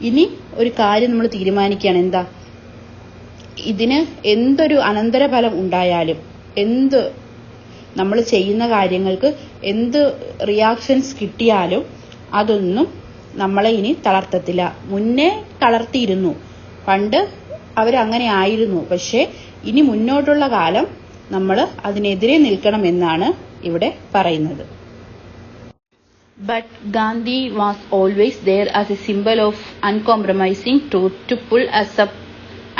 ഇനി ഒരു കാര്യം നമ്മൾ തീരുമാനിക്കുകയാണ്. എന്താ? ഇതിന് എന്തൊരു അനന്തരഫലം ഉണ്ടായാലും, എന്ത് നമ്മൾ ചെയ്യുന്ന കാര്യങ്ങൾക്ക് എന്ത് റിയാക്ഷൻസ് കിട്ടിയാലും അതൊന്നും നമ്മളെ ഇനി തളർത്തത്തില്ല. മുന്നേ തളർത്തിയിരുന്നു, പണ്ട് അവരങ്ങനെ ആയിരുന്നു. പക്ഷെ ഇനി മുന്നോട്ടുള്ള കാലം നമ്മൾ അതിനെതിരെ നിൽക്കണം എന്നാണ് ഇവിടെ പറയുന്നത്. But Gandhi was always there as a symbol of uncompromising truth to pull us up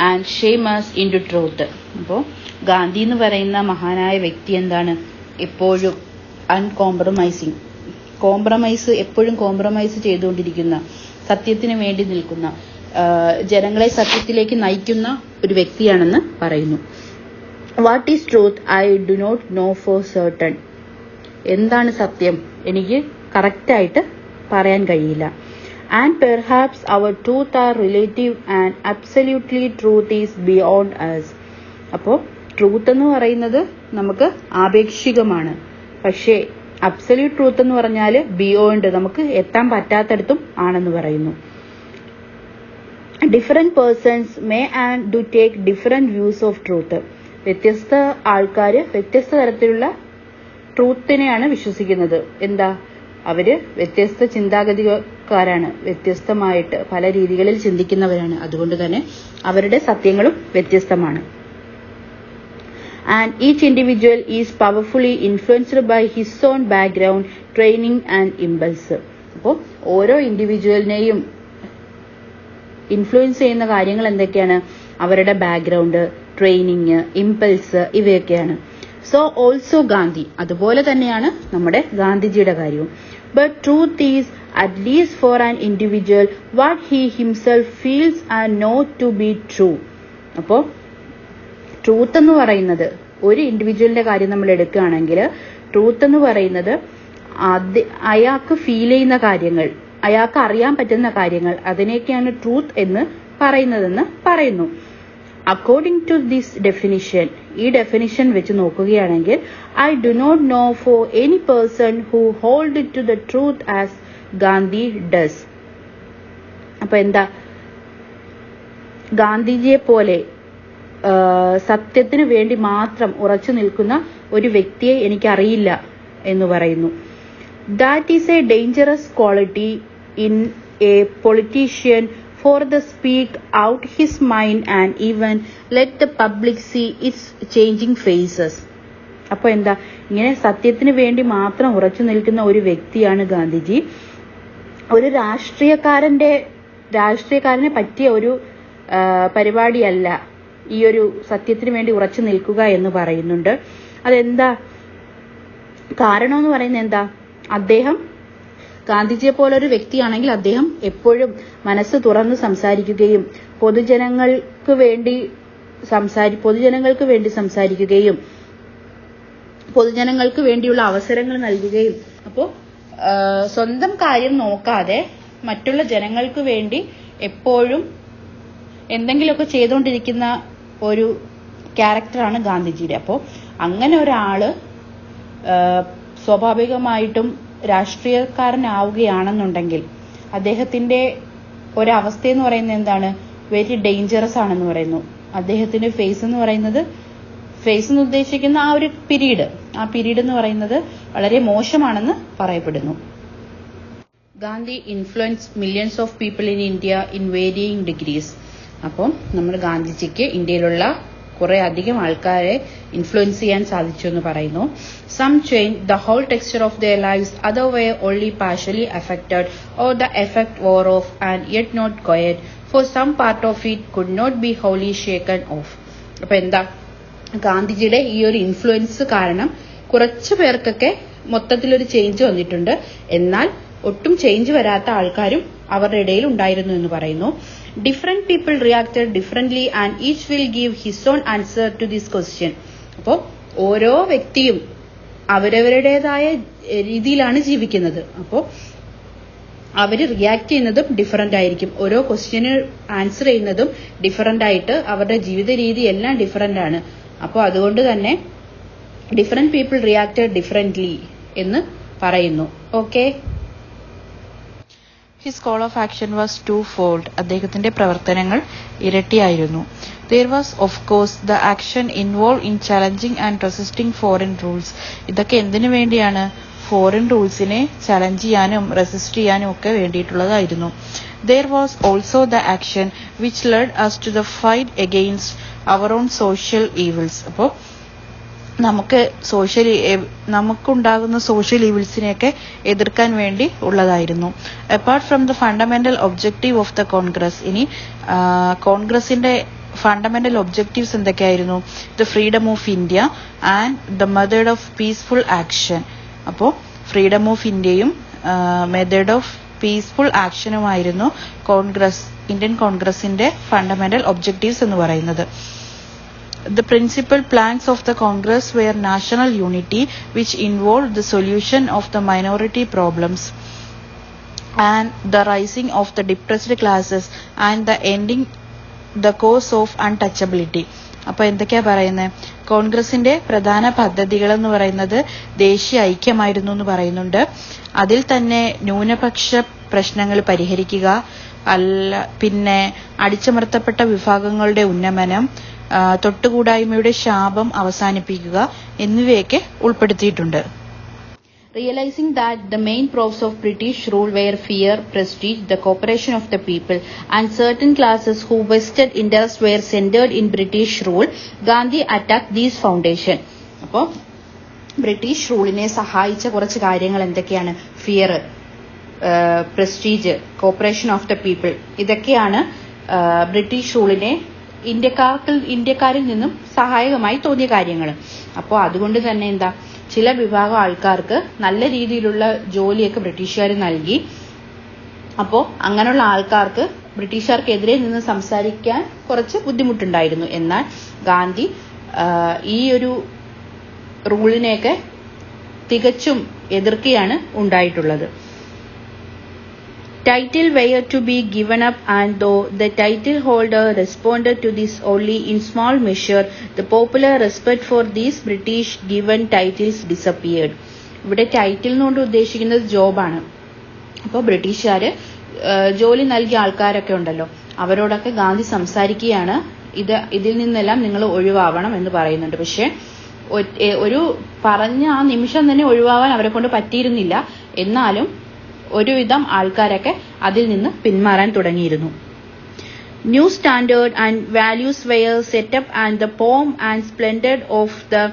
and shame us into truth. അപ്പോൾ ഗാന്ധി എന്ന് പറയുന്ന മഹാനായ വ്യക്തി എന്താണ്? എപ്പോഴും അൺകോംപ്രമൈസിങ്, എപ്പോഴും കോംപ്രമൈസ് ചെയ്തുകൊണ്ടിരിക്കുന്ന, സത്യത്തിന് വേണ്ടി നിൽക്കുന്ന, ജനങ്ങളെ സത്യത്തിലേക്ക് നയിക്കുന്ന ഒരു വ്യക്തിയാണെന്ന് പറയുന്നു. What is truth? I do not know for certain. എന്താണ് സത്യം? എനിക്ക് കറക്റ്റായിട്ട് പറയാൻ കഴിയില്ല. And perhaps our truth are relative and absolutely truth is beyond us. അപ്പോൾ ട്രൂത്ത് എന്ന് പറയുന്നത് നമുക്ക് ആപേക്ഷികമാണ്. പക്ഷേ അബ്സല്യൂട്ട് ട്രൂത്ത് എന്ന് പറഞ്ഞാൽ ബിയോണ്ട്, നമുക്ക് എത്താൻ പറ്റാത്തടത്തും ആണെന്ന് പറയുന്നു. Different persons may and do take different views of truth. വ്യത്യസ്ത ആൾക്കാർ വ്യത്യസ്ത തരത്തിലുള്ള ട്രൂത്തിനെയാണ് വിശ്വസിക്കുന്നത്. എന്താ, അവര് വ്യത്യസ്ത ചിന്താഗതിക്കാരാണ്, വ്യത്യസ്തമായിട്ട് പല രീതികളിൽ ചിന്തിക്കുന്നവരാണ്. അതുകൊണ്ട് തന്നെ അവരുടെ സത്യങ്ങളും വ്യത്യസ്തമാണ്. And each individual is powerfully influenced by his own background, training and impulse. അപ്പോൾ ഓരോ ഇൻഡിവിജ്വലിനെയും ഇൻഫ്ലുവൻസ് ചെയ്യുന്ന കാര്യങ്ങൾ എന്തൊക്കെയാണ്? അവരുടെ ബാക്ക്ഗ്രൗണ്ട്, ട്രെയിനിങ്, ഇമ്പൾസ്, ഇവയൊക്കെയാണ്. സോ ഓൾസോ ഗാന്ധി, അതുപോലെ തന്നെയാണ് നമ്മുടെ ഗാന്ധിജിയുടെ കാര്യവും. But truth is at least for an individual what he himself feels and not to be true. അപ്പോൾ ട്രൂത്ത് എന്ന് പറയുന്നത്, ഒരു ഇൻഡിവിജ്വലിന്റെ കാര്യം നമ്മൾ എടുക്കുകയാണെങ്കിൽ ട്രൂത്ത് എന്ന് പറയുന്നത് അയാൾക്ക് ഫീൽ ചെയ്യുന്ന കാര്യങ്ങൾ, അയാൾക്ക് അറിയാൻ പറ്റുന്ന കാര്യങ്ങൾ, അതിനെയൊക്കെയാണ് ട്രൂത്ത് എന്ന് പറയുന്നതെന്ന് പറയുന്നു. അക്കോർഡിംഗ് ടു ദിസ് ഡെഫിനിഷൻ, ഈ ഡെഫിനിഷൻ വെച്ച് നോക്കുകയാണെങ്കിൽ I do not know for any person who hold to the truth as Gandhi does. അപ്പൊ എന്താ, ഗാന്ധിജിയെ പോലെ സത്യത്തിന് വേണ്ടി മാത്രം ഉറച്ചു നിൽക്കുന്ന ഒരു വ്യക്തിയെ എനിക്കറിയില്ല എന്ന് പറയുന്നു. That is a dangerous quality in a politician for the speak out his mind and even let the public see its changing faces. അപ്പൊ എന്താ, ഇങ്ങനെ സത്യത്തിന് വേണ്ടി മാത്രം ഉറച്ചു നിൽക്കുന്ന ഒരു വ്യക്തിയാണ് ഗാന്ധിജി. ഒരു രാഷ്ട്രീയക്കാരനെ പറ്റിയ ഒരു പരിപാടിയല്ല ഈ ഒരു സത്യത്തിന് വേണ്ടി ഉറച്ചു നിൽക്കുക എന്ന് പറയുന്നുണ്ട്. അതെന്താ കാരണം എന്ന് പറയുന്നത്? എന്താ, അദ്ദേഹം ഗാന്ധിജിയെ പോലെ ഒരു വ്യക്തിയാണെങ്കിൽ അദ്ദേഹം എപ്പോഴും മനസ്സ് തുറന്ന് സംസാരിക്കുകയും പൊതുജനങ്ങൾക്ക് വേണ്ടി സംസാരിക്കുകയും പൊതുജനങ്ങൾക്ക് വേണ്ടിയുള്ള അവസരങ്ങൾ നൽകുകയും, അപ്പോൾ സ്വന്തം കാര്യം നോക്കാതെ മറ്റുള്ള ജനങ്ങൾക്ക് വേണ്ടി എപ്പോഴും എന്തെങ്കിലുമൊക്കെ ചെയ്തുകൊണ്ടിരിക്കുന്ന ഒരു ക്യാരക്ടറാണ് ഗാന്ധിജിയുടെ. അപ്പോൾ അങ്ങനെ ഒരാള് സ്വാഭാവികമായിട്ടും രാഷ്ട്രീയക്കാരനാവുകയാണെന്നുണ്ടെങ്കിൽ അദ്ദേഹത്തിന്റെ ഒരവസ്ഥ എന്ന് പറയുന്നത് എന്താണ്? വെരി ഡേഞ്ചറസ് ആണെന്ന് പറയുന്നു. അദ്ദേഹത്തിന്റെ ഫേസ് എന്ന് ഉദ്ദേശിക്കുന്ന ആ ഒരു പീരീഡ് എന്ന് പറയുന്നത് വളരെ മോശമാണെന്ന് പറയപ്പെടുന്നു. Gandhi influence millions of people in India in varying degrees. അപ്പോൾ നമ്മുടെ ഗാന്ധിജിക്ക് ഇന്ത്യയിലുള്ള കുറെ അധികം ആൾക്കാരെ ഇൻഫ്ലുവൻസ് ചെയ്യാൻ സാധിച്ചു എന്ന് പറയുന്നു. Some change the whole texture of their lives, other way only partially affected or the effect wore off and yet not quite for some part of it could not be wholly shaken off. അപ്പൊ എന്താ, ഗാന്ധിജിയുടെ ഈ ഒരു influence കാരണം കുറച്ചു പേർക്കൊക്കെ മൊത്തത്തിലൊരു change വന്നിട്ടുണ്ട്, എന്നാൽ ഒട്ടും ചേഞ്ച് വരാത്ത ആൾക്കാരും അവരുടെ ഇടയിൽ ഉണ്ടായിരുന്നു എന്ന് പറയുന്നു. Different people reacted differently and each will give his own answer to this question. അപ്പോൾ ഓരോ വ്യക്തിയും അവരവരുടേതായ രീതിയിലാണ് ജീവിക്കുന്നത്. അപ്പോൾ അവര് റിയാക്ട് ചെയ്യുന്നതും ഡിഫറെന്റ് ആയിരിക്കും. ഓരോ ക്വസ്റ്റ്യന് ആൻസർ ചെയ്യുന്നതും ഡിഫറെന്റ് ആയിട്ട്, അവരുടെ ജീവിത രീതി എല്ലാം ഡിഫറെന്റ് ആണ്. അപ്പോൾ അതുകൊണ്ട് തന്നെ ഡിഫറെന്റ് പീപ്പിൾ റിയാക്റ്റഡ് ഡിഫറെന്റ്ലി എന്ന് പറയുന്നു. Okay. His call of action was twofold. അദ്ദേഹത്തിന്റെ പ്രവർത്തനങ്ങൾ ഇരട്ടിയായിരുന്നു. There was of course the action involved in challenging and resisting foreign rules. ഇതൊക്കെ എന്തിനു വേണ്ടിയാണ്? ഫോറിൻ റൂൾസിനെ ചലഞ്ച് ചെയ്യാനും റെസിസ്റ്റ് ചെയ്യാനും ഒക്കെ വേണ്ടിയിട്ടുള്ളതായിരുന്നു. There was also the action which led us to the fight against our own social evils. അപ്പോൾ നമുക്കുണ്ടാകുന്ന social ഈവിൾസിനെയൊക്കെ എതിർക്കാൻ വേണ്ടി ഉള്ളതായിരുന്നു. Apart from the fundamental objective of the Congress, ഇനി കോൺഗ്രസിന്റെ ഫണ്ടമെന്റൽ ഒബ്ജക്റ്റീവ്സ് എന്തൊക്കെയായിരുന്നു? The freedom of India and the method of peaceful action. അപ്പോൾ freedom of ഇന്ത്യയും മെത്തേഡ് ഓഫ് പീസ്ഫുൾ ആക്ഷനുമായിരുന്നു ഇന്ത്യൻ കോൺഗ്രസിന്റെ ഫണ്ടമെന്റൽ ഒബ്ജക്റ്റീവ്സ് എന്ന് പറയുന്നത്. The principal planks of the Congress were national unity, which involved the solution of the minority problems and the rising of the depressed classes and the ending the cause of untouchability. അപ്പൊ എന്തൊക്കെയാ പറയുന്നത്? കോൺഗ്രസിന്റെ പ്രധാന പദ്ധതികൾ എന്ന് പറയുന്നത് ദേശീയ ഐക്യമായിരുന്നു എന്ന് പറയുന്നുണ്ട്. അതിൽ തന്നെ ന്യൂനപക്ഷ പ്രശ്നങ്ങൾ പരിഹരിക്കുക, പിന്നെ അടിച്ചമർത്തപ്പെട്ട വിഭാഗങ്ങളുടെ ഉന്നമനം, തൊട്ടുകൂടായ്മയുടെ ശാപം അവസാനിപ്പിക്കുക എന്നിവയൊക്കെ ഉൾപ്പെടുത്തിയിട്ടുണ്ട്. Realizing that the main proofs of British rule were fear, prestige, the cooperation of the people, and certain classes whose vested interests were centered in British rule, Gandhi attacked these foundations. അപ്പോൾ British റൂളിനെ സഹായിച്ച കുറച്ച് കാര്യങ്ങൾ എന്തൊക്കെയാണ്? Fear, prestige, corporation of the people, ഇതൊക്കെയാണ് British റൂളിനെ ഇന്ത്യക്കാരിൽ നിന്നും സഹായകമായി തോന്നിയ കാര്യങ്ങൾ. അപ്പോൾ അതുകൊണ്ട് തന്നെ എന്താ, ചില വിഭാഗം ആൾക്കാർക്ക് നല്ല രീതിയിലുള്ള ജോലിയൊക്കെ ബ്രിട്ടീഷുകാർ നൽകി. അപ്പോൾ അങ്ങനെയുള്ള ആൾക്കാർക്ക് ബ്രിട്ടീഷുകാർക്കെതിരെ നിന്ന് സംസാരിക്കാൻ കുറച്ച് ബുദ്ധിമുട്ടുണ്ടായിരുന്നു. എന്നാൽ ഗാന്ധി ഈ ഒരു റൂളിനെയൊക്കെ തികച്ചും എതിർക്കുകയാണ് ഉണ്ടായിട്ടുള്ളത്. Title were to be given up, and though the title holder responded to this only in small measure, the popular respect for these British given titles disappeared. ഇവിടെ ടൈറ്റിൽ എന്നുകൊണ്ട് ഉദ്ദേശിക്കുന്നത് ജോബാണ്. അപ്പോൾ ബ്രിട്ടീഷുകാർ ജോലി നൽകിയ ആൾക്കാരൊക്കെ ഉണ്ടല്ലോ, അവരോടൊക്കെ ഗാന്ധി സംസാരിക്കുകയാണ്, ഇതിൽ നിന്നെല്ലാം നിങ്ങൾ ഒഴിവാവണം എന്ന് പറയുന്നുണ്ട്. പക്ഷെ ഒരു പറഞ്ഞ ആ നിമിഷം തന്നെ ഒഴിവാവാൻ അവരെ കൊണ്ട് പറ്റിയിരുന്നില്ല. എന്നാലും ഒരുവിധം ആൾക്കാരൊക്കെ അതിൽ നിന്ന് പിന്മാറാൻ തുടങ്ങിയിരുന്നു. New standard and values were set up and the pomp and splendour of the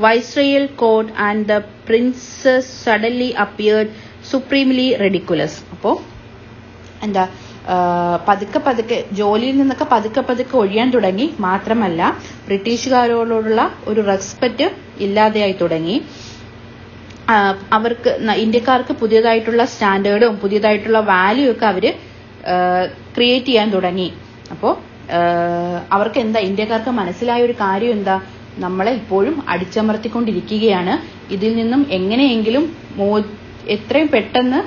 viceregal court and the princes suddenly appeared supremely ridiculous. അപ്പോൾ എന്താ, പതുക്കെ ജോലിയിൽ നിന്നൊക്കെ പതുക്കെ ഒഴിയാൻ തുടങ്ങി. മാത്രമല്ല ബ്രിട്ടീഷുകാരോടുള്ള ഒരു റെസ്പെക്റ്റ് ഇല്ലാതെയായി തുടങ്ങി. അവർക്ക് ഇന്ത്യക്കാർക്ക് പുതിയതായിട്ടുള്ള സ്റ്റാൻഡേർഡും പുതിയതായിട്ടുള്ള വാല്യൂ ഒക്കെ അവര് ക്രിയേറ്റ് ചെയ്യാൻ തുടങ്ങി. അപ്പോൾ അവർക്ക് എന്താ, ഇന്ത്യക്കാർക്ക് മനസ്സിലായ ഒരു കാര്യം എന്താ, നമ്മളെ ഇപ്പോഴും അടിച്ചമർത്തിക്കൊണ്ടിരിക്കുകയാണ്, ഇതിൽ നിന്നും എങ്ങനെയെങ്കിലും എത്രയും പെട്ടെന്ന്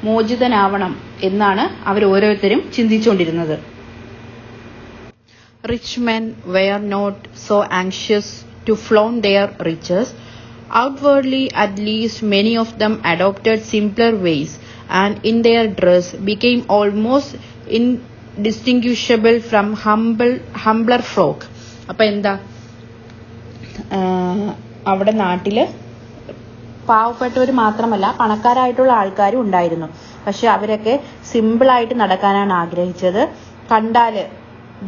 മോചിതനാവണം എന്നാണ് അവർ ഓരോരുത്തരും ചിന്തിച്ചുകൊണ്ടിരുന്നത്. Rich men were not so anxious to flaunt their riches. Outwardly, at least, many of them adopted simpler ways, and in their dress became almost indistinguishable from humbler folk. അപ്പൊ എന്താ, അവിടെ നാട്ടില് പാവപ്പെട്ടവർ മാത്രമല്ല പണക്കാരായിട്ടുള്ള ആൾക്കാരും ഉണ്ടായിരുന്നു. പക്ഷെ അവരൊക്കെ സിമ്പിളായിട്ട് നടക്കാനാണ് ആഗ്രഹിച്ചത്. കണ്ടാല്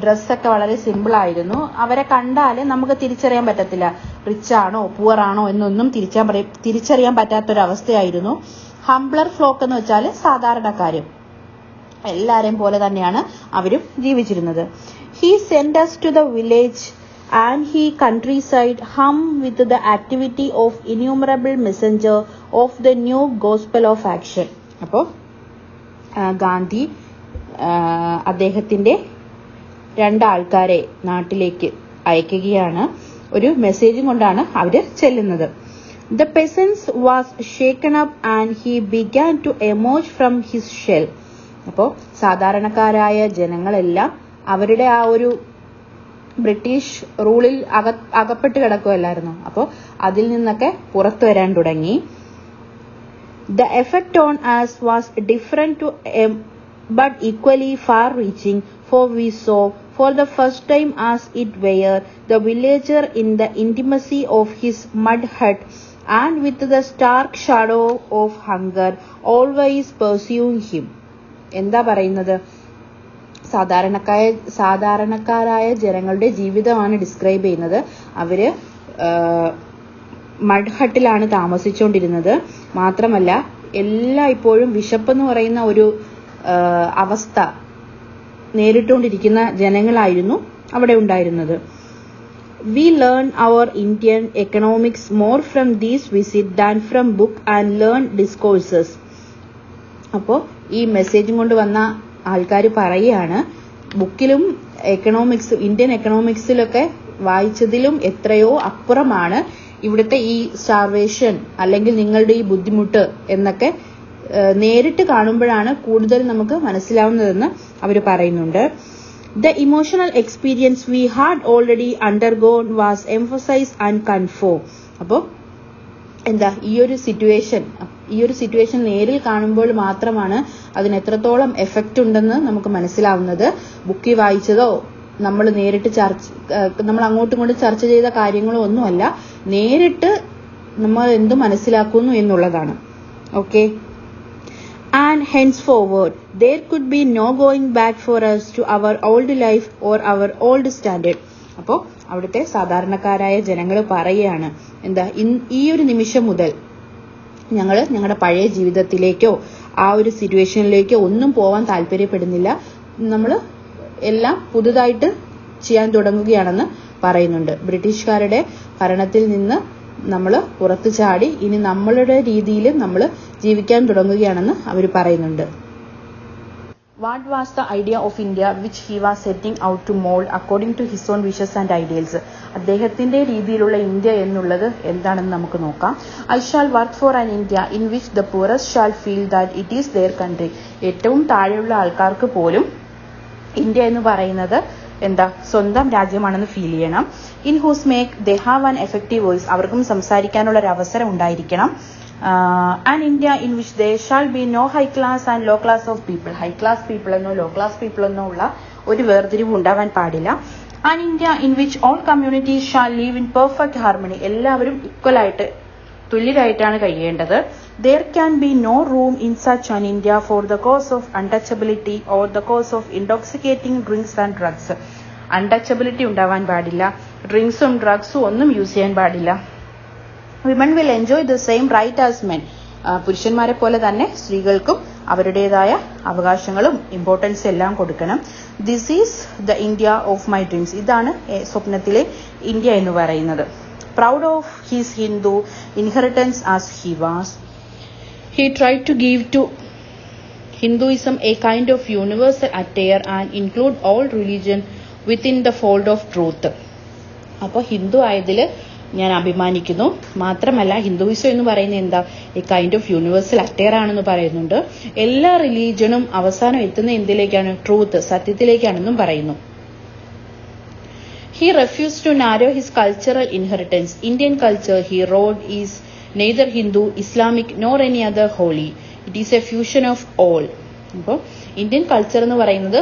ഡ്രസ്സൊക്കെ വളരെ സിമ്പിൾ ആയിരുന്നു. അവരെ കണ്ടാല് നമുക്ക് തിരിച്ചറിയാൻ പറ്റത്തില്ല, റിച്ച് ആണോ പുവർ ആണോ എന്നൊന്നും തിരിച്ചറിയാൻ പറ്റാത്തൊരവസ്ഥയായിരുന്നു. ഹംബ്ലർ ഫ്ലോക്ക് എന്ന് വെച്ചാൽ സാധാരണക്കാരും, എല്ലാരെയും പോലെ തന്നെയാണ് അവരും ജീവിച്ചിരുന്നത്. He send us to the village and he countryside hum with the activity of innumerable messenger of the new gospel of action. അപ്പോൾ ഗാന്ധി അദ്ദേഹത്തിന്റെ 2 ആൾക്കാരെ നാട്ടിലേക്ക് അയക്കുകയാണ്. ഒരു മെസ്സേജും കൊണ്ടാണ് അവര് ചെല്ലുന്നത്. The peasants was shaken up and he began to emerge from his shell. അപ്പോൾ സാധാരണക്കാരായ ജനങ്ങളെല്ലാം അവരുടെ ആ ഒരു ബ്രിട്ടീഷ് റൂളിൽ അകപ്പെട്ട് കിടക്കുകയല്ലായിരുന്നു. അപ്പോൾ അതിൽ നിന്നൊക്കെ പുറത്തു വരാൻ തുടങ്ങി. The effect on us was different to but equally far-reaching, for we saw for the first time as it were the villager in the intimacy of his mud hut and with the stark shadow of hunger always pursuing him. എന്താ പറയുന്നത്, സാധാരണക്കാരായ ജനങ്ങളുടെ ജീവിതമാണ് describe ചെയ്യുന്നത്. അവര് mud ഹട്ടിലാണ് താമസിച്ചുകൊണ്ടിരുന്നത്. മാത്രമല്ല ഇപ്പോഴും വിശപ്പെന്ന് പറയുന്ന ഒരു അവസ്ഥ നേരിട്ടുകൊണ്ടിരിക്കുന്ന ജനങ്ങളായിരുന്നു അവിടെ ഉണ്ടായിരുന്നത്. We learn our Indian economics more from this visit than from book and learned discourses. അപ്പോൾ ഈ മെസ്സേജും കൊണ്ട് വന്ന ആൾക്കാർ പറയുകയാണ്, ബുക്കിലും ഇന്ത്യൻ എക്കണോമിക്സിലൊക്കെ വായിച്ചതിലും എത്രയോ അപ്പുറമാണ് ഇവിടുത്തെ ഈ സ്റ്റാർവേഷൻ അല്ലെങ്കിൽ നിങ്ങളുടെ ഈ ബുദ്ധിമുട്ട് എന്നൊക്കെ നേരിട്ട് കാണുമ്പോഴാണ് കൂടുതൽ നമുക്ക് മനസ്സിലാവുന്നതെന്ന് അവർ പറയുന്നുണ്ട്. The emotional experience we had already undergone was emphasized and confirmed. അപ്പോൾ എന്താ ഈ ഒരു സിറ്റുവേഷൻ നേരിൽ കാണുമ്പോൾ മാത്രമാണ് അതിന് എത്രത്തോളം എഫക്റ്റ് ഉണ്ടെന്ന് നമുക്ക് മനസ്സിലാവുന്നത്. ബുക്കിൽ വായിച്ചതോ നമ്മൾ നേരിട്ട് നമ്മൾ അങ്ങോട്ടും ഇങ്ങോട്ടും ചർച്ച ചെയ്ത കാര്യങ്ങളോ ഒന്നുമല്ല, നേരിട്ട് നമ്മൾ എന്ത് മനസ്സിലാക്കുന്നു എന്നുള്ളതാണ്. Okay. And henceforward there could be no going back for us to our old life or our old standard. അപ്പോൾ അവിടുത്തെ സാധാരണക്കാരായ ജനങ്ങൾ പറയുകയാണ്, എന്താ ഈ ഒരു നിമിഷം മുതൽ ഞങ്ങളുടെ പഴയ ജീവിതത്തിലേക്കോ ആ ഒരു സിറ്റുവേഷനിലേക്കോ ഒന്നും പോവാൻ താല്പര്യപ്പെടുന്നില്ല. നമ്മൾ എല്ലാം പുതുതായിട്ട് ചെയ്യാൻ തുടങ്ങുകയാണെന്ന് പറയുന്നുണ്ട്. ബ്രിട്ടീഷുകാരുടെ ഭരണത്തിൽ നിന്ന് നമ്മൾ പുറത്തു ചാടി ഇനി നമ്മളുടെ രീതിയിൽ നമ്മൾ ജീവിക്കാൻ തുടങ്ങുകയാണെന്ന് അവർ പറയുന്നുണ്ട്. What was the idea of India which he was setting out to mold according to his own wishes and ideals? അദ്ദേഹത്തിന്റെ രീതിയിലുള്ള ഇന്ത്യ എന്നുള്ളത് എന്താണെന്ന് നമുക്ക് നോക്കാം. I shall work for an India in which the poorest shall feel that it is their country. ഏറ്റവും താഴെയുള്ള ആൾക്കാർക്ക് പോലും ഇന്ത്യ എന്ന് പറയുന്നത് എന്താ സ്വന്തം രാജ്യമാണെന്ന് ഫീൽ ചെയ്യണം. In whose make they have an effective voice, അവർക്കും സംസാരിക്കാനുള്ള ഒരു അവസരം ഉണ്ടായിരിക്കണം. And India in which they shall be no high class and low class of people, high class people എന്നോ ലോ ക്ലാസ് പീപ്പിൾ എന്നോ ഉള്ള ഒരു വേർതിരിവ് ഉണ്ടാവാൻ പാടില്ല. And India in which all communities shall leave in perfect harmony, എല്ലാവരും ഈക്വലായിട്ട് തുല്യരായിട്ടാണ് കഴിയേണ്ടത്. There can be no room in such an India for the cause of untouchability or the cause of intoxicating drinks and drugs. Untouchability ഉണ്ടാവാൻ പാടില്ല, ഡ്രിങ്ക്സും ഡ്രഗ്സും ഒന്നും use ചെയ്യാൻ പാടില്ല. Women will enjoy the same right as men. പുരുഷന്മാരെ പോലെ തന്നെ സ്ത്രീകൾക്കും അവരുടേതായ അവകാശങ്ങളും ഇമ്പോർട്ടൻസ് എല്ലാം കൊടുക്കണം. This is the India of my dreams, ഇതാണ് സ്വപ്നത്തിലെ ഇന്ത്യ എന്ന് പറയുന്നത്. Proud of his Hindu inheritance as he was, he tried to give to Hinduism a kind of universal attire and include all religion within the fold of truth. അപ്പോൾ ഹിന്ദു ആയതിൽ ഞാൻ അഭിമാനിക്കുന്നു. മാത്രമല്ല Hinduism എന്ന് പറയുന്നത് എന്താ, A kind of universal attire ആണെന്ന് പറയുന്നുണ്ട്. എല്ലാ റിലീജനും അവസാനം എത്തുന്ന എന്തിലേക്കാണ്, ട്രൂത്ത്, സത്യത്തിലേക്കാണെന്നും പറയുന്നു. He refused to narrow his cultural inheritance. Indian culture, he wrote, is neither Hindu, Islamic nor any other holy. It is a fusion of all. അപ്പോൾ Indian culture എന്ന് പറയുന്നത്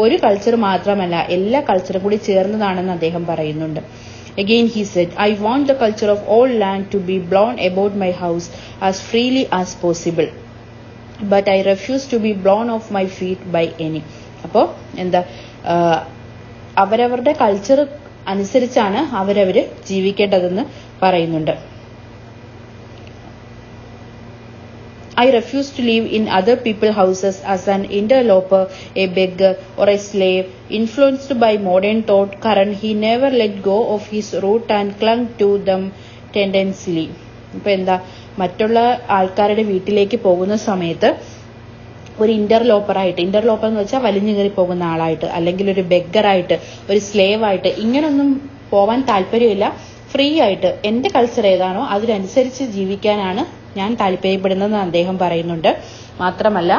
ഒരു കൾച്ചർ മാത്രമല്ല, എല്ലാ കൾച്ചറും കൂടി ചേർന്നതാണെന്ന് അദ്ദേഹം പറയുന്നുണ്ട്. Again he said, I want the culture of all land to be blown about my house as freely as possible, but I refuse to be blown off my feet by any. അപ്പോൾ എന്താ, അവരവരുടെ culture അനുസരിച്ചാണ് അവരവര് ജീവിക്കേണ്ടതെന്ന് പറയുന്നുണ്ട്. I refuse to live in other people's houses as an interloper, a beggar or a slave. Influenced by modern thought current, he never let go of his root and clung to them tenaciously. ഇപ്പൊ എന്താ, മറ്റുള്ള ആൾക്കാരുടെ വീട്ടിലേക്ക് പോകുന്ന സമയത്ത് ഒരു ഇന്റർലോപ്പർ എന്ന് വെച്ചാൽ വലിഞ്ഞു കയറി പോകുന്ന ആളായിട്ട്, അല്ലെങ്കിൽ ഒരു ബെഗറായിട്ട്, ഒരു സ്ലേവ് ആയിട്ട്, ഇങ്ങനൊന്നും പോവാൻ താല്പര്യമില്ല. ഫ്രീ ആയിട്ട് എന്റെ കൾച്ചർ ഏതാണോ അതിനനുസരിച്ച് ജീവിക്കാനാണ് ഞാൻ താല്പര്യപ്പെടുന്നതെന്ന് അദ്ദേഹം പറയുന്നുണ്ട്. മാത്രമല്ല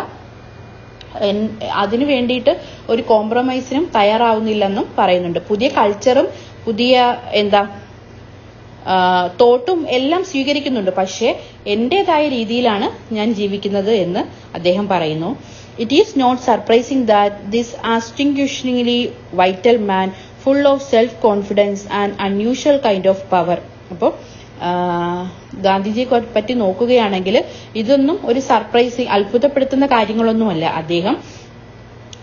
അതിനു വേണ്ടിയിട്ട് ഒരു കോംപ്രമൈസിനും തയ്യാറാവുന്നില്ലെന്നും പറയുന്നുണ്ട്. പുതിയ കൾച്ചറും പുതിയ തോട്ടും എല്ലാം സ്വീകരിക്കുന്നുണ്ട്, പക്ഷേ എന്റേതായ രീതിയിലാണ് ഞാൻ ജീവിക്കുന്നത് എന്ന് അദ്ദേഹം പറയുന്നു. It is not surprising that this astonishingly vital man, full of self confidence and unusual kind of power. അപ്പോൾ ഗാന്ധിജിയെ പറ്റി നോക്കുകയാണെങ്കിൽ ഇതൊന്നും ഒരു സർപ്രൈസിങ്, അത്ഭുതപ്പെടുത്തുന്ന കാര്യങ്ങളൊന്നുമല്ല. അദ്ദേഹം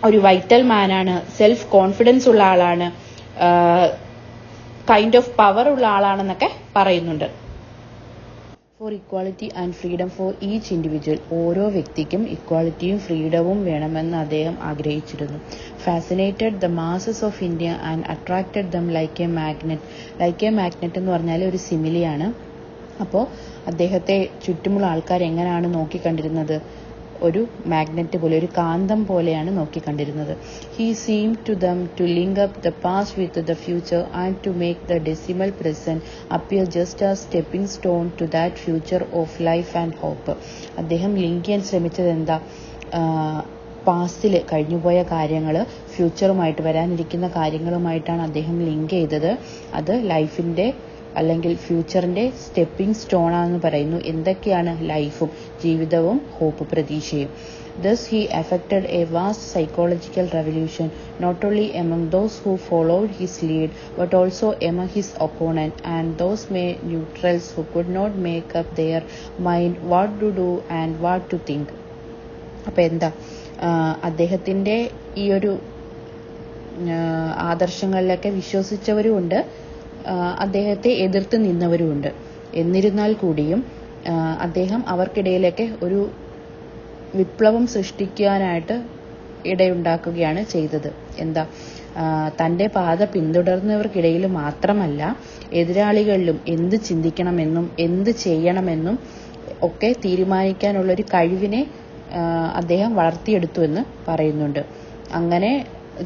ഒരു വൈറ്റൽ മാനാണ്, സെൽഫ് കോൺഫിഡൻസ് ഉള്ള ആളാണ്, കൈൻഡ് ഓഫ് പവർ ഉള്ള ആളാണെന്നൊക്കെ പറയുന്നുണ്ട്. For equality and freedom for each individual, ഓരോ വ്യക്തിക്കും ഇക്വാളിറ്റിയും ഫ്രീഡവും വേണമെന്ന് അദ്ദേഹം ആഗ്രഹിച്ചിരുന്നു. Fascinated the masses of India and attracted them like a magnet. Like a magnet എന്ന് പറഞ്ഞാൽ ഒരു സിമിലിയാണ്. അപ്പോൾ അദ്ദേഹത്തെ ചുറ്റുമുള്ള ആൾക്കാർ എങ്ങനെയാണ് നോക്കിക്കണ്ടിരുന്നത്, ഒരു മാഗ്നറ്റ് പോലെ, ഒരു കാന്തം പോലെയാണ് നോക്കിക്കണ്ടിരുന്നത്. He seem to them to link up the past with the future and to make the dismal present appear just as stepping stone to that future of life and hope. അദ്ദേഹം link ചെയ്യാൻ ശ്രമിച്ചത് എന്താ, പാസ്റ്റിൽ കഴിഞ്ഞുപോയ കാര്യങ്ങൾ ഫ്യൂച്ചറുമായിട്ട് വരാനിരിക്കുന്ന കാര്യങ്ങളുമായിട്ടാണ് അദ്ദേഹം link ചെയ്തത്. അത് ലൈഫിൻ്റെ അല്ലെങ്കിൽ ഫ്യൂച്ചറിൻ്റെ സ്റ്റെപ്പിംഗ് സ്റ്റോണാണെന്ന് പറയുന്നു. എന്തൊക്കെയാണ്? ലൈഫും ജീവിതവും ഹോപ്പ് പ്രതീക്ഷയും. Thus he affected a vast psychological revolution not only among those who followed his lead but also among his opponent and those neutrals who could not make up their mind what to do and what to think. അപ്പോൾ എന്താ, അദ്ദേഹത്തിൻ്റെ ഈ ഒരു ആദർശങ്ങളിലൊക്കെ വിശ്വസിച്ചവരുമുണ്ട്, അദ്ദേഹത്തെ എതിർത്ത് നിന്നവരുമുണ്ട്. എന്നിരുന്നാൽ കൂടിയും അദ്ദേഹം അവർക്കിടയിലൊക്കെ ഒരു വിപ്ലവം സൃഷ്ടിക്കാനായിട്ട് ഇടയുണ്ടാക്കുകയാണ് ചെയ്തത്. എന്താ, തൻ്റെ പാത പിന്തുടർന്നവർക്കിടയിൽ മാത്രമല്ല എതിരാളികളിലും എന്ത് ചിന്തിക്കണമെന്നും എന്ത് ചെയ്യണമെന്നും ഒക്കെ തീരുമാനിക്കാനുള്ളൊരു കഴിവിനെ അദ്ദേഹം വളർത്തിയെടുത്തു എന്ന് പറയുന്നുണ്ട്. അങ്ങനെ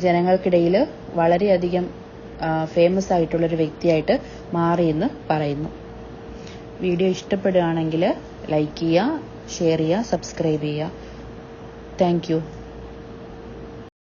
ജനങ്ങൾക്കിടയിൽ വളരെയധികം ഫേമസ് ആയിട്ടുള്ളൊരു വ്യക്തിയായിട്ട് മാറിയെന്ന് പറയുന്നു. വീഡിയോ ഇഷ്ടപ്പെടുകയാണെങ്കിൽ ലൈക്ക് ചെയ്യുക, ഷെയർ ചെയ്യുക, സബ്സ്ക്രൈബ് ചെയ്യുക. Thank you.